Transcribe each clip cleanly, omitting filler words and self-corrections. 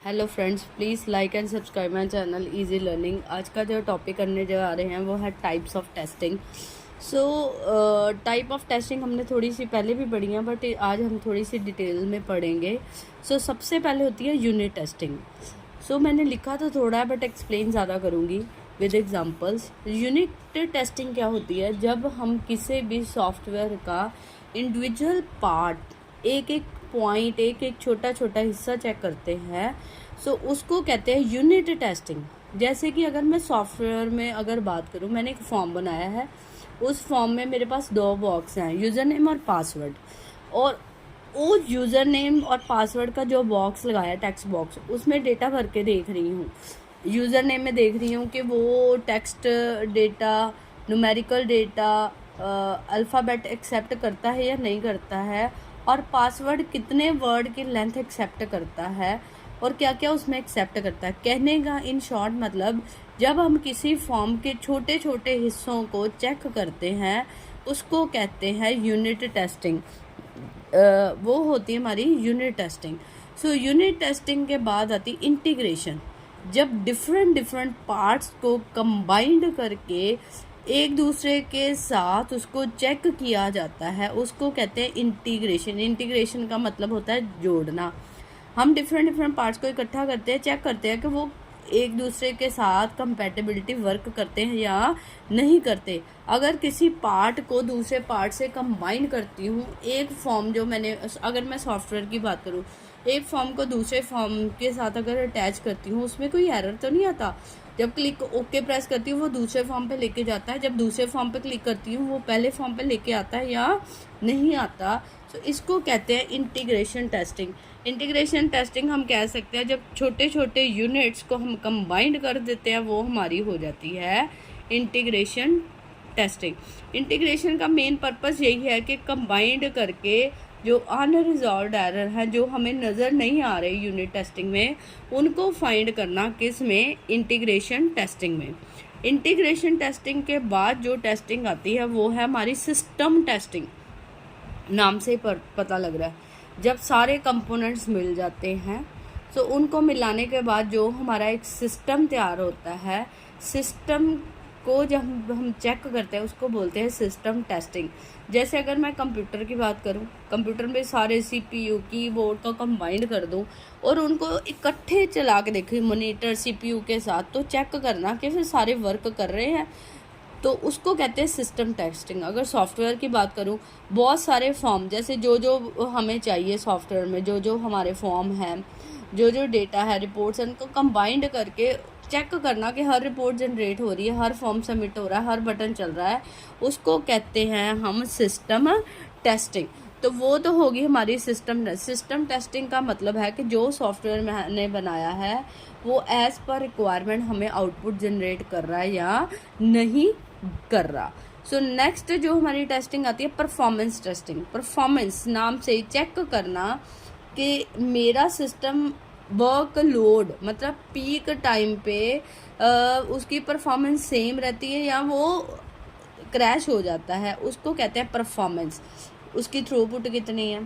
Hello friends, please like and subscribe my channel easy learning. आज का जो topic करने जो आ रहे हैं वो है types of testing. Type of testing हमने थोड़ी सी पहले भी पढ़ी है, बट आज हम थोड़ी सी डिटेल में पढ़ेंगे। सबसे पहले होती है यूनिट टेस्टिंग। मैंने लिखा तो थोड़ा है बट एक्सप्लेन ज़्यादा करूँगी विद एग्जांपल्स। यूनिट टेस्टिंग क्या होती है? जब हम किसी भी सॉफ्टवेयर का इंडिविजुअल पार्ट, एक एक पॉइंट, एक एक छोटा छोटा हिस्सा चेक करते हैं, उसको कहते हैं यूनिट टेस्टिंग। जैसे कि अगर मैं सॉफ्टवेयर में अगर बात करूं, मैंने एक फॉर्म बनाया है, उस फॉर्म में मेरे पास दो बॉक्स हैं, यूज़र नेम और पासवर्ड। और वो यूज़र नेम और पासवर्ड का जो बॉक्स लगाया, टेक्स्ट बॉक्स, उसमें डेटा भर के देख रही हूँ। यूज़र नेम में देख रही हूँ कि वो text data, numerical data, alphabet accept करता है या नहीं करता है, और पासवर्ड कितने वर्ड की लेंथ एक्सेप्ट करता है और क्या क्या उसमें एक्सेप्ट करता है। कहने का इन शॉर्ट मतलब, जब हम किसी फॉर्म के छोटे छोटे हिस्सों को चेक करते हैं उसको कहते हैं यूनिट टेस्टिंग। वो होती है हमारी यूनिट टेस्टिंग। यूनिट टेस्टिंग के बाद आती इंटीग्रेशन। जब डिफरेंट पार्ट्स को कंबाइंड करके एक दूसरे के साथ उसको चेक किया जाता है, उसको कहते हैं इंटीग्रेशन। इंटीग्रेशन का मतलब होता है जोड़ना। हम डिफरेंट पार्ट्स को इकट्ठा करते हैं, चेक करते हैं कि वो एक दूसरे के साथ कंपैटिबिलिटी वर्क करते हैं या नहीं करते। अगर किसी पार्ट को दूसरे पार्ट से कंबाइन करती हूँ, एक फॉर्म जो मैंने, अगर मैं सॉफ्टवेयर की बात करूँ, एक फॉर्म को दूसरे फॉर्म के साथ अगर अटैच करती हूँ, उसमें कोई एरर तो नहीं आता। जब क्लिक ओके प्रेस करती हूँ वो दूसरे फॉर्म पे लेके जाता है, जब दूसरे फॉर्म पे क्लिक करती हूँ वो पहले फॉर्म पे लेके आता है या नहीं आता। इसको कहते हैं इंटीग्रेशन टेस्टिंग। इंटीग्रेशन टेस्टिंग हम कह सकते हैं जब छोटे छोटे यूनिट्स को हम कंबाइंड कर देते हैं, वो हमारी हो जाती है इंटीग्रेशन टेस्टिंग। इंटीग्रेशन का मेन पर्पस यही है कि कंबाइंड करके जो अनरिजॉल्व्ड एरर है, जो हमें नज़र नहीं आ रहे यूनिट टेस्टिंग में, उनको फाइंड करना किस में? इंटीग्रेशन टेस्टिंग में। इंटीग्रेशन टेस्टिंग के बाद जो टेस्टिंग आती है वो है हमारी सिस्टम टेस्टिंग। नाम से ही पता लग रहा है, जब सारे कंपोनेंट्स मिल जाते हैं तो उनको मिलाने के बाद जो हमारा एक सिस्टम तैयार होता है, सिस्टम को जब हम चेक करते हैं उसको बोलते हैं सिस्टम टेस्टिंग। जैसे अगर मैं कंप्यूटर की बात करूं, कंप्यूटर में सारे सीपीयू कीबोर्ड को कंबाइंड कर दूं और उनको इकट्ठे चला के देखें मॉनिटर सीपीयू के साथ, तो चेक करना कि फिर सारे वर्क कर रहे हैं, तो उसको कहते हैं सिस्टम टेस्टिंग। अगर सॉफ्टवेयर की बात करूं, बहुत सारे फॉर्म, जैसे जो जो हमें चाहिए सॉफ्टवेयर में, जो जो हमारे फॉर्म हैं, जो जो डेटा है, रिपोर्ट्स, उनको कंबाइंड करके चेक करना कि हर रिपोर्ट जनरेट हो रही है, हर फॉर्म सबमिट हो रहा है, हर बटन चल रहा है, उसको कहते हैं हम सिस्टम टेस्टिंग। तो वो तो होगी हमारी सिस्टम टेस्टिंग का मतलब है कि जो सॉफ्टवेयर मैंने बनाया है वो एज पर रिक्वायरमेंट हमें आउटपुट जनरेट कर रहा है या नहीं कर रहा। नेक्स्ट जो हमारी टेस्टिंग आती है परफॉर्मेंस टेस्टिंग। परफॉर्मेंस नाम से ही चेक करना कि मेरा सिस्टम वर्क लोड, मतलब पीक टाइम पे उसकी परफॉर्मेंस सेम रहती है या वो क्रैश हो जाता है, उसको कहते हैं परफॉर्मेंस। उसकी थ्रूपुट कितनी है,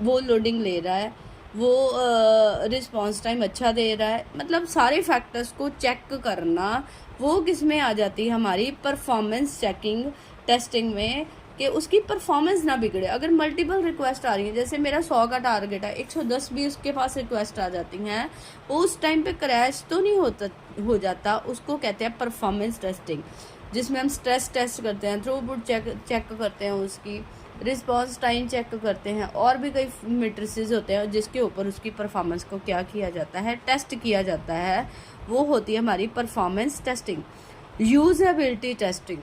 वो लोडिंग ले रहा है, वो रिस्पांस टाइम अच्छा दे रहा है, मतलब सारे फैक्टर्स को चेक करना, वो किस में आ जाती है? हमारी परफॉर्मेंस चेकिंग टेस्टिंग में, कि उसकी परफॉर्मेंस ना बिगड़े। अगर मल्टीपल रिक्वेस्ट आ रही है, जैसे मेरा 100 का टारगेट है, 110 भी उसके पास रिक्वेस्ट आ जाती हैं, उस टाइम पे क्रैश तो नहीं हो जाता, उसको कहते हैं परफॉर्मेंस टेस्टिंग। जिसमें हम स्ट्रेस टेस्ट करते हैं, थ्रूपुट चेक करते हैं, उसकी रिस्पांस टाइम चेक करते हैं, और भी कई मैट्रिसेस होते हैं जिसके ऊपर उसकी परफॉर्मेंस को क्या किया जाता है? टेस्ट किया जाता है। वो होती है हमारी performance testing. Usability testing.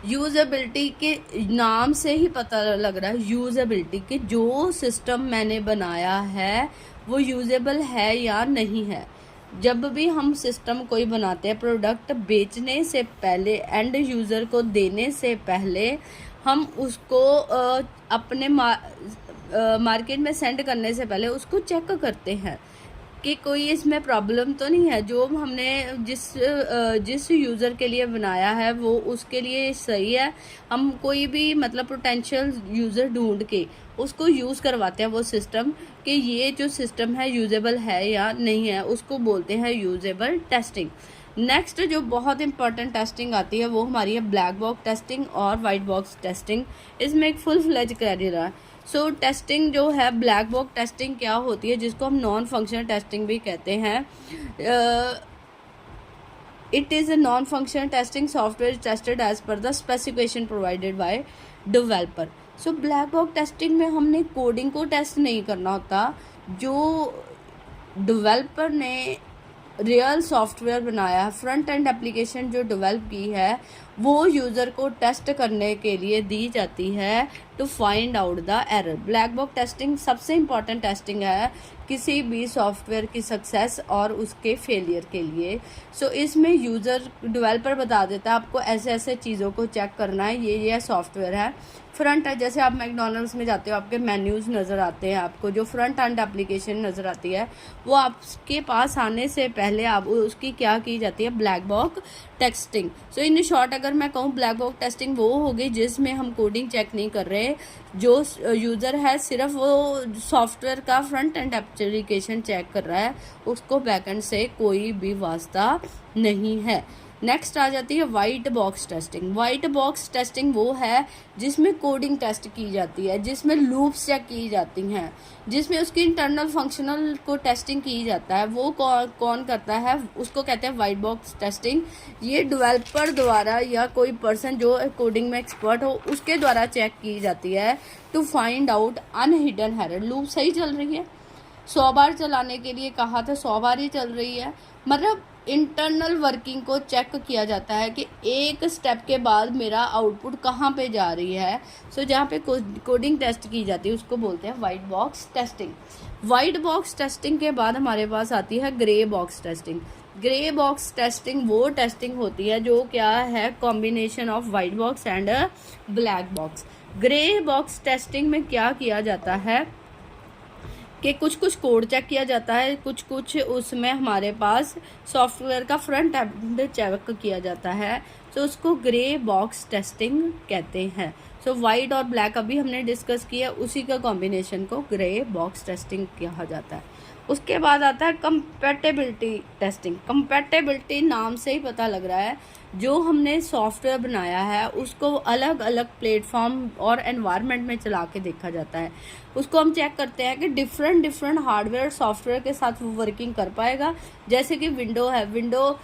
Usability के नाम से ही पता लग रहा है, यूजेबिलिटी कि जो सिस्टम मैंने बनाया है वो यूजेबल है या नहीं है। जब भी हम सिस्टम कोई बनाते हैं, प्रोडक्ट बेचने से पहले, एंड यूज़र को देने से पहले, हम उसको अपने मार्केट में सेंड करने से पहले उसको चेक करते हैं कि कोई इसमें प्रॉब्लम तो नहीं है। जो हमने जिस यूज़र के लिए बनाया है वो उसके लिए सही है। हम कोई भी मतलब पोटेंशियल यूज़र ढूंढ के उसको यूज़ करवाते हैं वो सिस्टम कि ये जो सिस्टम है यूजेबल है या नहीं है, उसको बोलते हैं यूजेबल टेस्टिंग। नेक्स्ट जो बहुत इंपॉर्टेंट टेस्टिंग आती है वो हमारी है ब्लैक बॉक्स टेस्टिंग और वाइट बॉक्स टेस्टिंग। इसमें एक फुल फ्लेज क्राइटेरिया है। सो टेस्टिंग जो है ब्लैक बॉक्स टेस्टिंग क्या होती है, जिसको हम नॉन फंक्शनल टेस्टिंग भी कहते हैं। It is a non functional testing software tested as per the specification provided by developer. So black box testing में हमने कोडिंग को टेस्ट नहीं करना होता, जो डेवलपर ने रियल सॉफ्टवेयर बनाया है, फ्रंट एंड एप्लीकेशन जो डेवलप की है वो यूज़र को टेस्ट करने के लिए दी जाती है to find out the error. Black box testing सबसे इम्पॉर्टेंट टेस्टिंग है किसी भी सॉफ्टवेयर की सक्सेस और उसके फेलियर के लिए। सो इसमें यूज़र डेवलपर बता देता है आपको ऐसे ऐसे चीज़ों को चेक करना है, ये सॉफ्टवेयर है। फ्रंट है, जैसे आप मैकडॉनल्ड्स में जाते हो आपके मेन्यूज़ नज़र आते हैं, आपको जो फ्रंट एंड एप्लीकेशन नज़र आती है वो आपके पास आने से पहले आप उसकी क्या की जाती है, black box testing. So in short अगर मैं कहूँ ब्लैक बॉक्स टेस्टिंग वो होगी जिसमें हम कोडिंग चेक नहीं कर रहे, जो यूज़र है सिर्फ वो सॉफ्टवेयर का फ्रंट एंड एप्लीकेशन चेक कर रहा है, उसको बैकएंड से कोई भी वास्ता नहीं है। नेक्स्ट आ जाती है white box testing. White box testing वो है जिसमें कोडिंग टेस्ट की जाती है, जिसमें लूप्स चेक की जाती हैं, जिसमें उसकी इंटरनल फंक्शनल को टेस्टिंग की जाता है। वो कौन करता है, उसको कहते हैं वाइट बॉक्स टेस्टिंग। ये डेवलपर द्वारा या कोई पर्सन जो कोडिंग में एक्सपर्ट हो उसके द्वारा चेक की जाती है to find out unhidden error. Loop सही चल रही है, 100 बार चलाने के लिए कहा था 100 बार ही चल रही है, मतलब इंटरनल वर्किंग को चेक किया जाता है कि एक स्टेप के बाद मेरा आउटपुट कहाँ पे जा रही है। सो जहाँ पे कोडिंग टेस्ट की जाती है उसको बोलते हैं white box testing. White box testing के बाद हमारे पास आती है grey box testing. Grey box testing वो टेस्टिंग होती है जो क्या है, combination of white box and black box. Grey box testing में क्या किया जाता है कि कुछ कोड चेक किया जाता है, कुछ उसमें हमारे पास सॉफ्टवेयर का फ्रंट एंड चेक किया जाता है, तो उसको ग्रे बॉक्स टेस्टिंग कहते हैं। सो वाइट और ब्लैक अभी हमने डिस्कस किया, उसी का कॉम्बिनेशन को ग्रे बॉक्स टेस्टिंग कहा जाता है। उसके बाद आता है कंपैटिबिलिटी टेस्टिंग। कंपैटिबिलिटी नाम से ही पता लग रहा है, जो हमने सॉफ्टवेयर बनाया है उसको अलग अलग प्लेटफॉर्म और एनवायरनमेंट में चला के देखा जाता है। उसको हम चेक करते हैं कि डिफरेंट हार्डवेयर सॉफ्टवेयर के साथ वो वर्किंग कर पाएगा। जैसे कि विंडो है, विंडो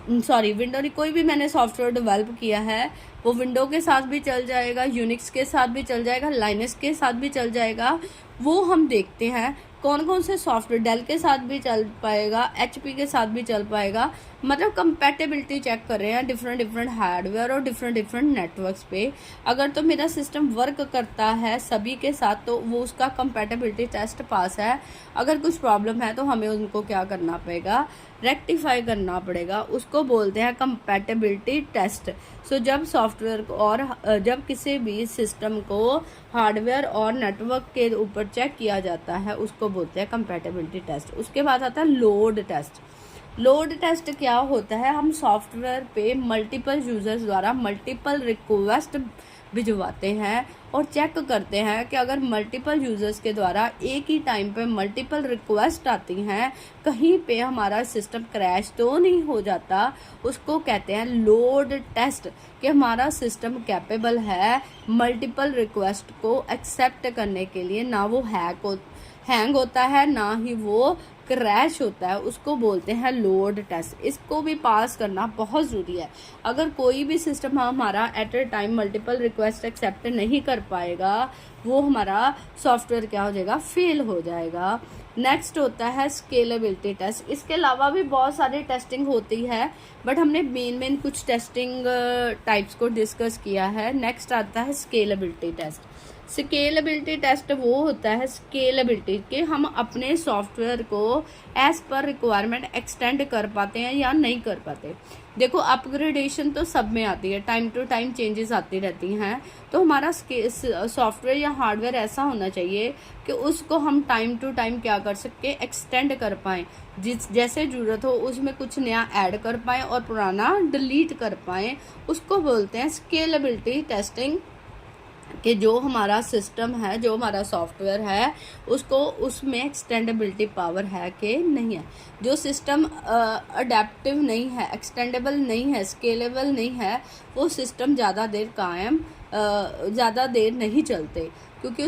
नहीं, कोई भी मैंने सॉफ्टवेयर डेवलप किया है वो विंडो के साथ भी चल जाएगा, यूनिक्स के साथ भी चल जाएगा, लाइनक्स के साथ भी चल जाएगा। वो हम देखते हैं कौन कौन से सॉफ्टवेयर डेल के साथ भी चल पाएगा, एचपी के साथ भी चल पाएगा। मतलब कंपैटिबिलिटी चेक कर रहे हैं डिफरेंट हार्डवेयर और डिफरेंट नेटवर्क्स पे। अगर तो मेरा सिस्टम वर्क करता है सभी के साथ तो वो उसका कंपैटिबिलिटी टेस्ट पास है। अगर कुछ प्रॉब्लम है तो हमें उनको क्या करना पड़ेगा, रेक्टिफाई करना पड़ेगा, उसको बोलते हैं कंपैटिबिलिटी टेस्ट। सो जब सॉफ्टवेयर को और जब किसी भी सिस्टम को हार्डवेयर और नेटवर्क के ऊपर चेक किया जाता है उसको बोलते हैं कंपैटिबिलिटी टेस्ट। उसके बाद आता है लोड टेस्ट। लोड टेस्ट क्या होता है, हम सॉफ्टवेयर पे मल्टीपल यूजर्स द्वारा मल्टीपल रिक्वेस्ट भिजवाते हैं और चेक करते हैं कि अगर मल्टीपल यूजर्स के द्वारा एक ही टाइम पे मल्टीपल रिक्वेस्ट आती हैं, कहीं पे हमारा सिस्टम क्रैश तो नहीं हो जाता। उसको कहते हैं लोड टेस्ट, कि हमारा सिस्टम कैपेबल है मल्टीपल रिक्वेस्ट को एक्सेप्ट करने के लिए, ना वो हैंग होता है ना ही वो क्रैश होता है। उसको बोलते हैं लोड टेस्ट। इसको भी पास करना बहुत ज़रूरी है। अगर कोई भी सिस्टम हमारा at a time multiple request accept नहीं कर पाएगा, वो हमारा सॉफ्टवेयर क्या हो जाएगा, फेल हो जाएगा। नेक्स्ट होता है स्केलेबिलिटी टेस्ट। इसके अलावा भी बहुत सारी टेस्टिंग होती है, बट हमने मेन कुछ टेस्टिंग टाइप्स को डिस्कस किया है। नेक्स्ट आता है स्केलेबिलिटी टेस्ट। स्केलेबिलिटी टेस्ट वो होता है स्केलेबिलिटी के हम अपने सॉफ्टवेयर को एज पर रिक्वायरमेंट एक्सटेंड कर पाते हैं या नहीं कर पाते। देखो अपग्रेडेशन तो सब में आती है, टाइम टू टाइम चेंजेस आती रहती हैं, तो हमारा सॉफ्टवेयर या हार्डवेयर ऐसा होना चाहिए कि उसको हम टाइम टू टाइम क्या कर सके, एक्सटेंड कर पाएँ, जैसे ज़रूरत हो उसमें कुछ नया ऐड कर पाएँ और पुराना डिलीट कर पाएँ। उसको बोलते हैं स्केलेबिलिटी टेस्टिंग कि जो हमारा सिस्टम है, जो हमारा सॉफ्टवेयर है, उसको उसमें एक्सटेंडेबिलिटी पावर है कि नहीं है। जो सिस्टम अडेप्टिव नहीं है, एक्सटेंडेबल नहीं है, स्केलेबल नहीं है, वो सिस्टम ज़्यादा देर ज़्यादा देर नहीं चलते, क्योंकि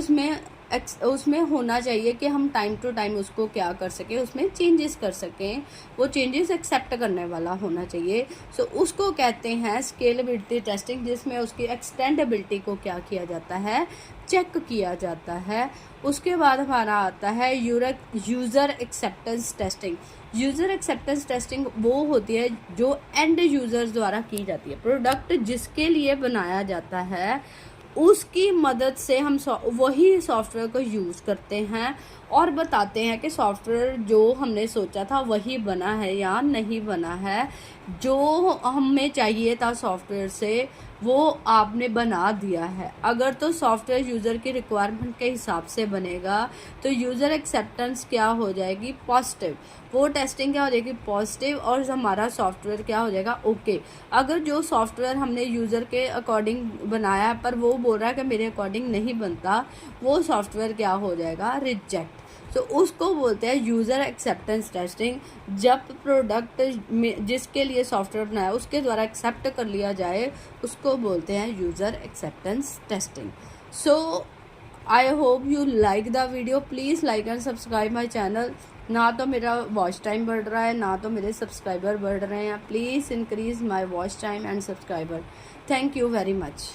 उसमें होना चाहिए कि हम टाइम टू टाइम उसको क्या कर सकें, उसमें चेंजेस कर सकें, वो चेंजेस एक्सेप्ट करने वाला होना चाहिए। सो उसको कहते हैं स्केलेबिलिटी टेस्टिंग, जिसमें उसकी एक्सटेंडेबिलिटी को क्या किया जाता है, चेक किया जाता है। उसके बाद हमारा आता है user acceptance testing. User acceptance testing वो होती है जो एंड यूज़र्स द्वारा की जाती है। प्रोडक्ट जिसके लिए बनाया जाता है उसकी मदद से हम वही सॉफ्टवेयर को यूज़ करते हैं और बताते हैं कि सॉफ्टवेयर जो हमने सोचा था वही बना है या नहीं बना है, जो हमें चाहिए था सॉफ्टवेयर से वो आपने बना दिया है। अगर तो सॉफ्टवेयर यूज़र की रिक्वायरमेंट के हिसाब से बनेगा तो यूज़र एक्सेप्टेंस क्या हो जाएगी, पॉजिटिव। वो टेस्टिंग क्या हो जाएगी, पॉजिटिव, और हमारा सॉफ्टवेयर क्या हो जाएगा, ओके। अगर जो सॉफ्टवेयर हमने यूज़र के अकॉर्डिंग बनाया पर वो बोल रहा है कि मेरे अकॉर्डिंग नहीं बनता, वो सॉफ्टवेयर क्या हो जाएगा, रिजेक्ट। तो उसको बोलते हैं यूज़र एक्सेप्टेंस टेस्टिंग। जब प्रोडक्ट जिसके लिए सॉफ्टवेयर बनाया उसके द्वारा एक्सेप्ट कर लिया जाए, उसको बोलते हैं user acceptance testing. So I hope you like the video. Please like and subscribe my channel. ना तो मेरा वॉच टाइम बढ़ रहा है, ना तो मेरे सब्सक्राइबर बढ़ रहे हैं। Please increase my watch time and subscriber. Thank you very much.